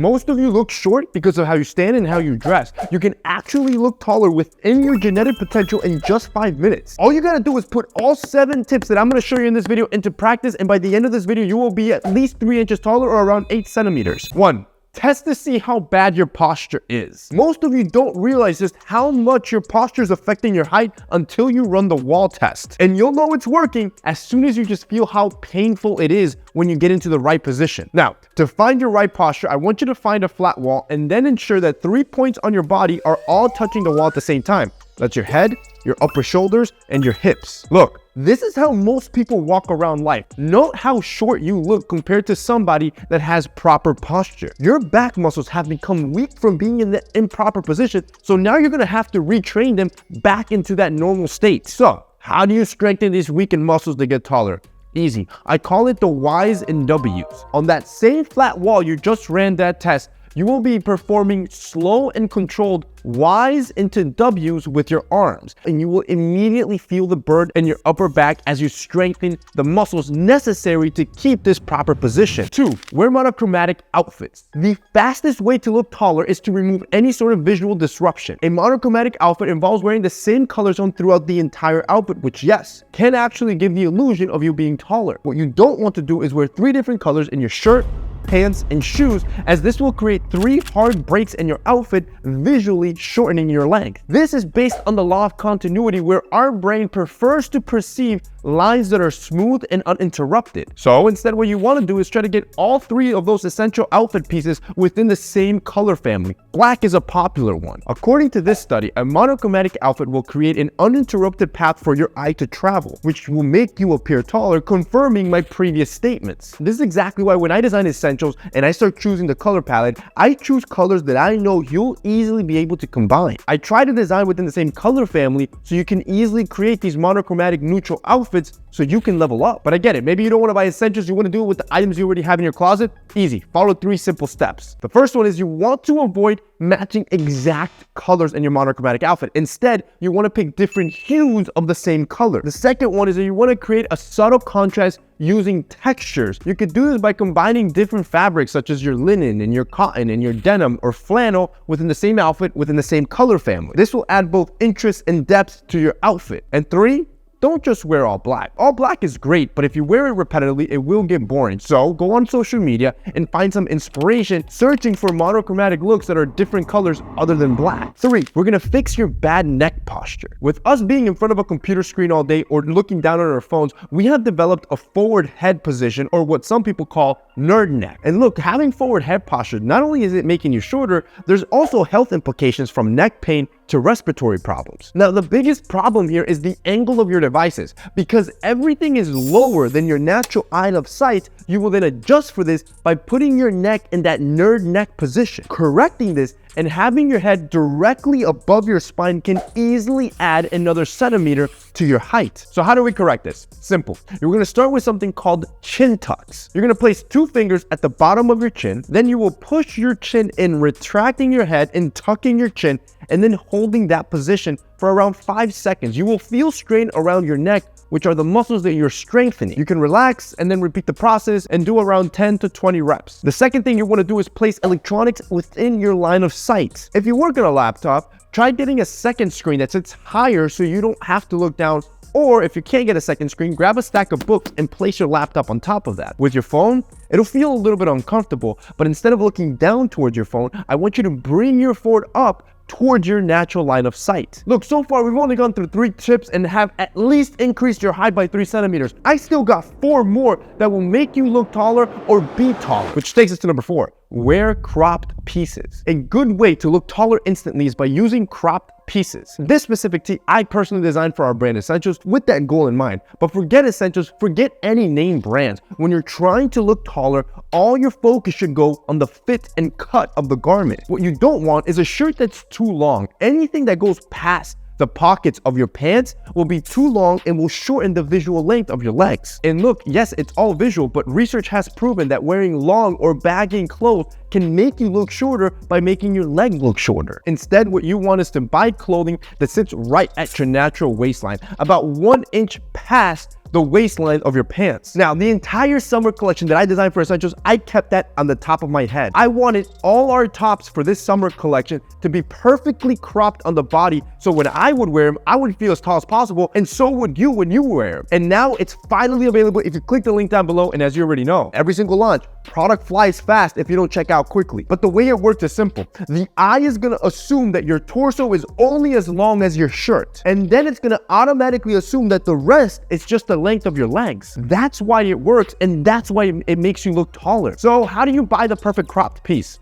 most of you look short because of how you stand and how you dress. You can actually look taller within your genetic potential in just 5 minutes. All you gotta do is put all 7 tips that I'm gonna show you in this video into practice, and by the end of this video, you will be at least 3 inches taller or around 8 centimeters. 1. Test to see how bad your posture is. Most of you don't realize just how much your posture is affecting your height until you run the wall test. And you'll know it's working as soon as you just feel how painful it is when you get into the right position. Now, to find your right posture, I want you to find a flat wall and then ensure that 3 points on your body are all touching the wall at the same time. That's your head, your upper shoulders, and your hips. Look, this is how most people walk around life. Note how short you look compared to somebody that has proper posture. Your back muscles have become weak from being in the improper position, so now you're gonna have to retrain them back into that normal state. So, how do you strengthen these weakened muscles to get taller? Easy. I call it the Y's and W's. On that same flat wall you just ran that test, you will be performing slow and controlled Y's into W's with your arms, and you will immediately feel the burn in your upper back as you strengthen the muscles necessary to keep this proper position. 2. Wear monochromatic outfits. The fastest way to look taller is to remove any sort of visual disruption. A monochromatic outfit involves wearing the same color tone throughout the entire outfit, which, yes, can actually give the illusion of you being taller. What you don't want to do is wear 3 different colors in your shirt, pants, and shoes, as this will create 3 hard breaks in your outfit, visually shortening your length. This is based on the law of continuity, where our brain prefers to perceive lines that are smooth and uninterrupted. So instead, what you want to do is try to get all 3 of those essential outfit pieces within the same color family. Black is a popular one. According to this study, a monochromatic outfit will create an uninterrupted path for your eye to travel, which will make you appear taller, confirming my previous statements. This is exactly why when I design essentials and I start choosing the color palette, I choose colors that I know you'll easily be able to combine. I try to design within the same color family so you can easily create these monochromatic neutral outfits so you can level up. But I get it, maybe you don't want to buy essentials, you want to do it with the items you already have in your closet. Easy, follow 3 simple steps. The first one is you want to avoid matching exact colors in your monochromatic outfit. Instead, you want to pick different hues of the same color. The second one is that you want to create a subtle contrast using textures. You could do this by combining different fabrics such as your linen and your cotton and your denim or flannel within the same outfit within the same color family. This will add both interest and depth to your outfit. And 3, don't just wear all black. All black is great, but if you wear it repetitively, it will get boring. So go on social media and find some inspiration searching for monochromatic looks that are different colors other than black. 3, we're gonna fix your bad neck posture. With us being in front of a computer screen all day or looking down on our phones, we have developed a forward head position, or what some people call nerd neck. And look, having forward head posture, not only is it making you shorter, there's also health implications from neck pain to respiratory problems. Now, the biggest problem here is the angle of your devices. Because everything is lower than your natural line of sight, you will then adjust for this by putting your neck in that nerd neck position. Correcting this and having your head directly above your spine can easily add another centimeter to your height. So how do we correct this? Simple. You're gonna start with something called chin tucks. You're gonna place 2 fingers at the bottom of your chin, then you will push your chin in, retracting your head and tucking your chin, and then holding that position for around 5 seconds. You will feel strain around your neck, which are the muscles that you're strengthening. You can relax and then repeat the process and do around 10 to 20 reps. The second thing you want to do is place electronics within your line of sight. If you work on a laptop, try getting a second screen that sits higher so you don't have to look down. Or if you can't get a second screen, grab a stack of books and place your laptop on top of that. With your phone, it'll feel a little bit uncomfortable, but instead of looking down towards your phone, I want you to bring your phone up towards your natural line of sight. Look, so far we've only gone through 3 tips and have at least increased your height by 3 centimeters. I still got 4 more that will make you look taller or be taller. Which takes us to number 4. Wear cropped pieces. A good way to look taller instantly is by using cropped pieces. This specific tee I personally designed for our brand Essentials with that goal in mind. But forget Essentials, forget any name brands. When you're trying to look taller, all your focus should go on the fit and cut of the garment. What you don't want is a shirt that's too long. Anything that goes past the pockets of your pants will be too long and will shorten the visual length of your legs. And look, yes, it's all visual, but research has proven that wearing long or baggy clothes can make you look shorter by making your leg look shorter. Instead, what you want is to buy clothing that sits right at your natural waistline, about 1 inch past the waistline of your pants. Now, the entire summer collection that I designed for Essentials, I kept that on the top of my head. I wanted all our tops for this summer collection to be perfectly cropped on the body, so when I would wear them, I would feel as tall as possible, and so would you when you wear them. And now it's finally available if you click the link down below, and as you already know, every single launch, product flies fast if you don't check out quickly. But the way it works is simple. The eye is gonna assume that your torso is only as long as your shirt, and then it's gonna automatically assume that the rest is just the length of your legs. That's why it works, and that's why it makes you look taller. So how do you buy the perfect cropped piece?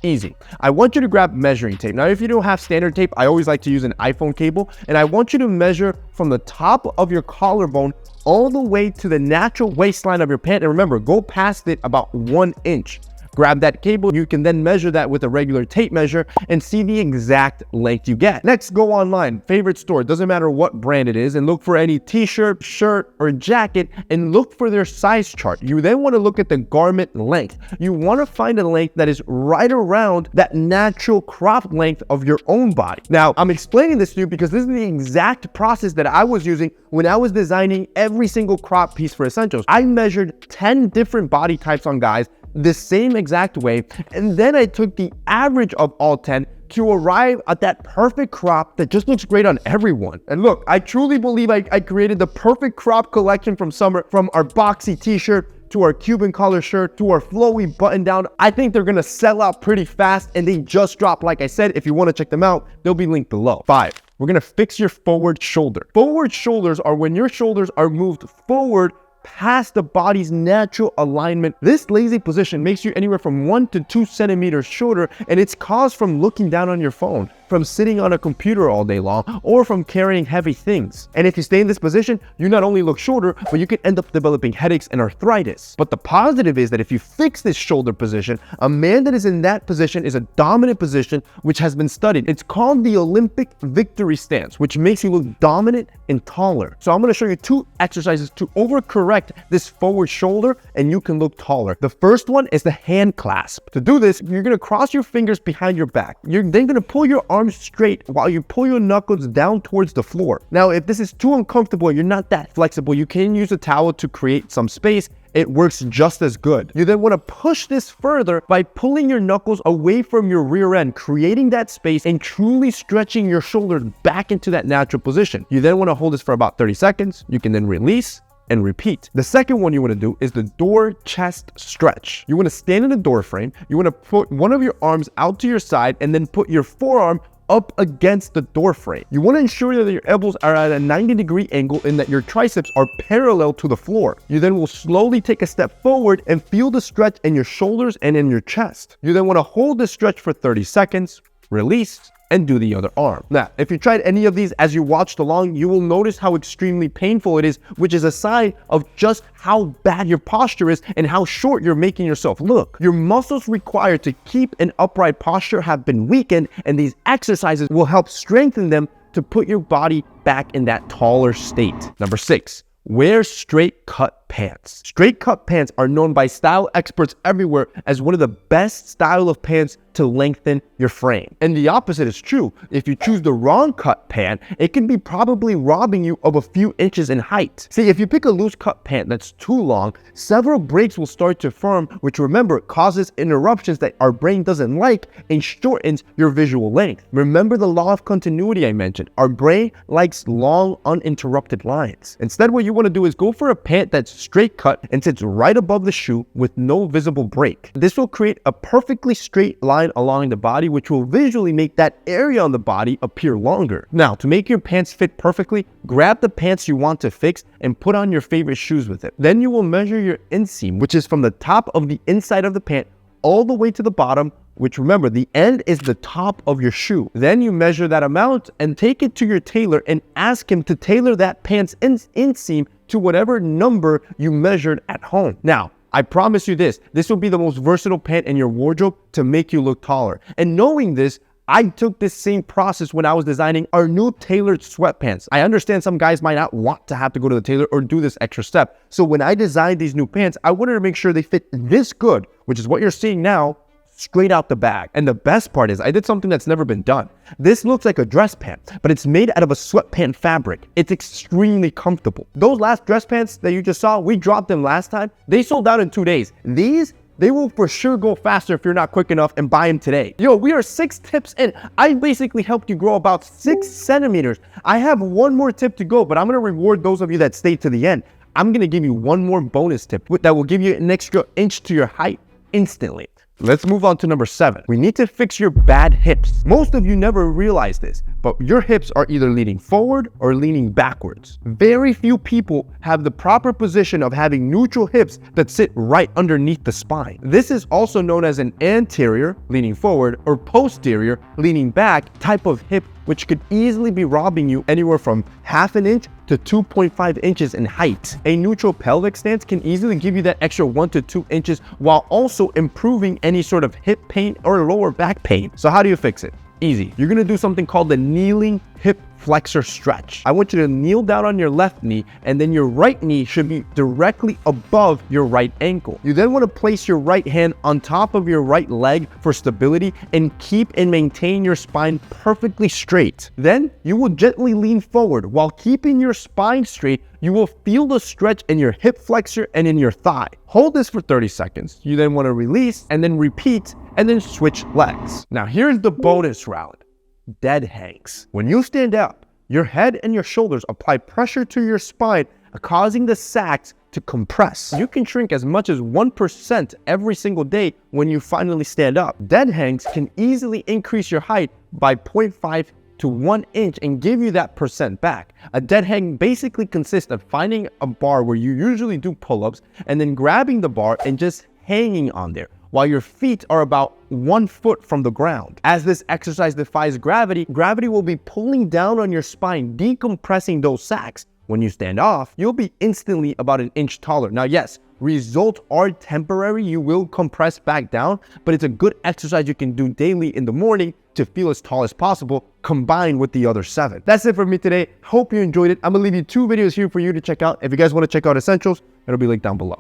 Easy. I want you to grab measuring tape. Now, if you don't have standard tape, I always like to use an iPhone cable, and I want you to measure from the top of your collarbone all the way to the natural waistline of your pant. And remember, go past it about 1 inch. Grab that cable. You can then measure that with a regular tape measure and see the exact length you get. Next, go online, favorite store, doesn't matter what brand it is, and look for any t-shirt, shirt, or jacket, and look for their size chart. You then want to look at the garment length. You want to find a length that is right around that natural cropped length of your own body. Now, I'm explaining this to you because this is the exact process that I was using when I was designing every single crop piece for Essentials. I measured 10 different body types on guys the same exact way, and then I took the average of all 10 to arrive at that perfect crop that just looks great on everyone. And look, I truly believe I created the perfect crop collection from summer, from our boxy t-shirt to our Cuban collar shirt to our flowy button down. I think they're gonna sell out pretty fast, and they just dropped. Like I said, if you want to check them out, they'll be linked below. 5, we're gonna fix your forward shoulder. Forward shoulders are when your shoulders are moved forward past the body's natural alignment. This lazy position makes you anywhere from 1 to 2 centimeters shorter, and it's caused from looking down on your phone, from sitting on a computer all day long, or from carrying heavy things. And if you stay in this position, you not only look shorter, but you can end up developing headaches and arthritis. But the positive is that if you fix this shoulder position, a man that is in that position is a dominant position, which has been studied. It's called the Olympic victory stance, which makes you look dominant and taller. So I'm going to show you 2 exercises to overcorrect this forward shoulder, and you can look taller. The first one is the hand clasp. To do this, you're going to cross your fingers behind your back. You're then going to pull your arms straight while you pull your knuckles down towards the floor. Now, if this is too uncomfortable, you're not that flexible, you can use a towel to create some space. It works just as good. You then want to push this further by pulling your knuckles away from your rear end, creating that space and truly stretching your shoulders back into that natural position. You then want to hold this for about 30 seconds. You can then release and repeat. The second one you want to do is the door chest stretch. You want to stand in the door frame. You want to put one of your arms out to your side and then put your forearm up against the door frame. You want to ensure that your elbows are at a 90-degree angle and that your triceps are parallel to the floor. You then will slowly take a step forward and feel the stretch in your shoulders and in your chest. You then want to hold the stretch for 30 seconds, release, and do the other arm. Now, if you tried any of these as you watched along, you will notice how extremely painful it is, which is a sign of just how bad your posture is and how short you're making yourself look. Your muscles required to keep an upright posture have been weakened, and these exercises will help strengthen them to put your body back in that taller state. Number 6, wear straight cut pants. Straight cut pants are known by style experts everywhere as one of the best style of pants to lengthen your frame. And the opposite is true. If you choose the wrong cut pant, it can be probably robbing you of a few inches in height. See, if you pick a loose cut pant that's too long, several breaks will start to form, which, remember, causes interruptions that our brain doesn't like and shortens your visual length. Remember the law of continuity I mentioned. Our brain likes long, uninterrupted lines. Instead, what you want to do is go for a pant that's straight cut and sits right above the shoe with no visible break. This will create a perfectly straight line along the body, which will visually make that area on the body appear longer. Now, to make your pants fit perfectly, grab the pants you want to fix and put on your favorite shoes with it. Then you will measure your inseam, which is from the top of the inside of the pant all the way to the bottom, which, remember, the end is the top of your shoe. Then you measure that amount and take it to your tailor and ask him to tailor that pant's inseam to whatever number you measured at home. Now, I promise you this will be the most versatile pant in your wardrobe to make you look taller. And knowing this, I took this same process when I was designing our new tailored sweatpants. I understand some guys might not want to have to go to the tailor or do this extra step. So when I designed these new pants, I wanted to make sure they fit this good, which is what you're seeing now, straight out the bag. And the best part is I did something that's never been done. This looks like a dress pant, but it's made out of a sweatpant fabric. It's extremely comfortable. Those last dress pants that you just saw, we dropped them last time. They sold out in 2 days. These, they will for sure go faster if you're not quick enough and buy them today. Yo, we are 6 tips in. I basically helped you grow about 6 centimeters. I have one more tip to go, but I'm gonna reward those of you that stay to the end. I'm gonna give you one more bonus tip that will give you an extra inch to your height instantly. Let's move on to number 7. We need to fix your bad hips. Most of you never realize this, but your hips are either leaning forward or leaning backwards. Very few people have the proper position of having neutral hips that sit right underneath the spine. This is also known as an anterior, leaning forward, or posterior, leaning back type of hip, which could easily be robbing you anywhere from ½ an inch to 2.5 inches in height. A neutral pelvic stance can easily give you that extra 1 to 2 inches while also improving any sort of hip pain or lower back pain. So how do you fix it? Easy. You're gonna do something called the kneeling hip flexor stretch. I want you to kneel down on your left knee, and then your right knee should be directly above your right ankle. You then want to place your right hand on top of your right leg for stability and keep and maintain your spine perfectly straight. Then you will gently lean forward. While keeping your spine straight, you will feel the stretch in your hip flexor and in your thigh. Hold this for 30 seconds. You then want to release and then repeat and then switch legs. Now here's the bonus round. Dead hangs. When you stand up, your head and your shoulders apply pressure to your spine, causing the sacs to compress. You can shrink as much as 1% every single day when you finally stand up. Dead hangs can easily increase your height by 0.5 to 1 inch and give you that percent back. A dead hang basically consists of finding a bar where you usually do pull-ups and then grabbing the bar and just hanging on there, while your feet are about 1 foot from the ground. As this exercise defies gravity, gravity will be pulling down on your spine, decompressing those sacs. When you stand off, you'll be instantly about 1 inch taller. Now, yes, results are temporary. You will compress back down, but it's a good exercise you can do daily in the morning to feel as tall as possible, combined with the other 7. That's it for me today. Hope you enjoyed it. I'm gonna leave you 2 videos here for you to check out. If you guys want to check out essentials, it'll be linked down below.